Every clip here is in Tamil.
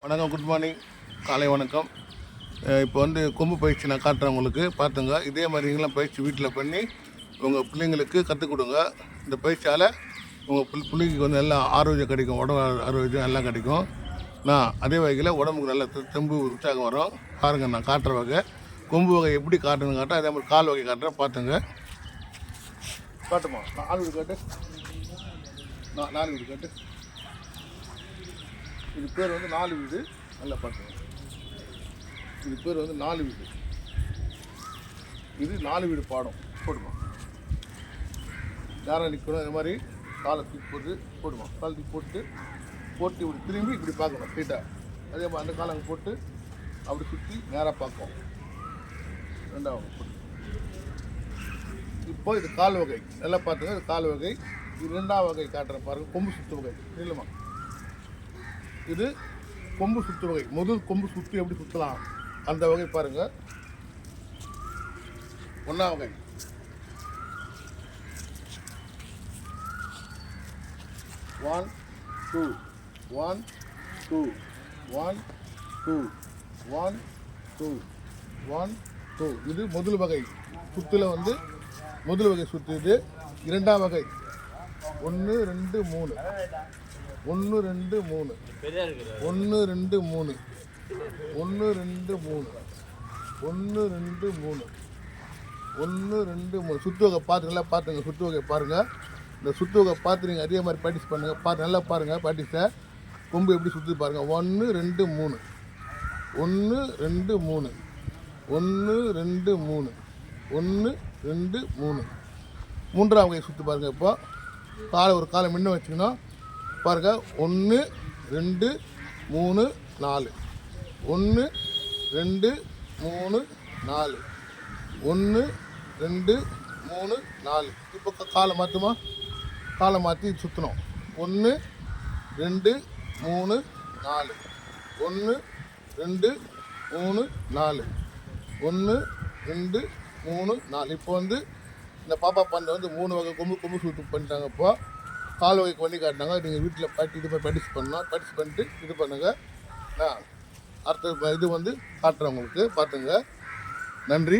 வணக்கம், குட் மார்னிங், காலை வணக்கம். இப்போ வந்து கொம்பு பயிற்சி நான் காட்டுறேன் உங்களுக்கு. பார்த்துங்க, இதே மாதிரி நீங்களாம் பயிற்சி வீட்டில் பண்ணி உங்கள் பிள்ளைங்களுக்கு கற்றுக் கொடுங்க. இந்த பயிற்சியால் உங்கள் பிள்ளைக்கு வந்து எல்லாம் ஆரோக்கியம் கிடைக்கும், உடம்பு ஆரோக்கியம் எல்லாம் கிடைக்கும். அதே வகையில் உடம்புக்கு நல்ல தெம்பு உற்சாகம் வரும். பாருங்கள், நான் காட்டுற வகை கொம்பு வகை எப்படி காட்டுன்னு காட்டுறேன். அதே மாதிரி கால் வகை காட்டுறேன். பார்த்துங்க. காட்டுமா, 4 வீடு காட்டு, 4 வீடு காட்டு. இது பேர் வந்து 4 வீடு. நல்லா பார்த்துங்க, இது பேர் வந்து 4 வீடு. இது 4 வீடு பாடம். போடுமா, யாரை நிற்கணும், இந்த மாதிரி காலை தூக்கி போட்டு போடுமா, காலை தூக்கி போட்டு இப்படி திரும்பி இப்படி பார்க்கணும் ஸ்ட்ரெயிட்டாக. அதே மாதிரி அந்த காலை அங்கே போட்டு அப்படி சுற்றி நேராக பார்ப்போம். ரெண்டாவது போட்டு. இப்போ இது கால் வகை. நல்லா பார்த்துங்க, இது கால் வகை. இது 2ஆம் வகை காட்டுறேன் பாருங்கள், கொம்பு சுற்று வகை. இல்லைம்மா, இது கொம்பு சுற்று வகை. முதல் கொம்பு சுற்றி எப்படி சுற்றலாம் அந்த வகை பாருங்க. 1ஆம் வகை. One two 1 2 1 2 1 2 1 2. இது முதல் வகை சுற்றுல வந்து முதல் வகை சுற்று. இது 2ஆம் வகை. 1 2 3 1 2 3 1 2 3 1 2 3 1 2 3 1 2 3. சுற்று வகை பார்த்துங்களா, பார்த்துங்க. சுற்று வகை பாருங்கள். இந்த சுற்று வகை பார்த்து நீங்கள் அதே மாதிரி ப்ராக்டிஸ் பண்ணுங்கள். பார்த்து நல்லா பாருங்கள் ப்ராக்டிஸை. கொம்பு எப்படி சுற்றி பாருங்கள். 1 2 3 1 2 3 1 2 3 1 2 3. 3ஆம் வகை சுற்று பாருங்கள். இப்போ காலை ஒரு காலை முன்ன வச்சுக்கணும் பாருங்கள். 1 2 3 4 1 2 3 4 1 2 3 4. இப்போ காலை மாற்றுமா, காலை மாற்றி சுற்றணும். 1 2 3 4 1 2 3 4 1 2 3 4. இப்போ வந்து இந்த பாப்பா பந்தை வந்து 3 வகை கொம்பு சுற்று பண்ணிட்டாங்க. இப்போ கால் வகைக்கு பண்ணி காட்டினாங்க. நீங்கள் வீட்டில் இது போய் ப்ராக்டிஸ் பண்ணலாம். ப்ராக்டிஸ் பண்ணிட்டு இது பண்ணுங்கள். அடுத்த இது வந்து காட்டுறேன் உங்களுக்கு. பார்த்துங்க. நன்றி.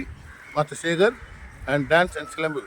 Master Sekar and dance and சிலம்பு.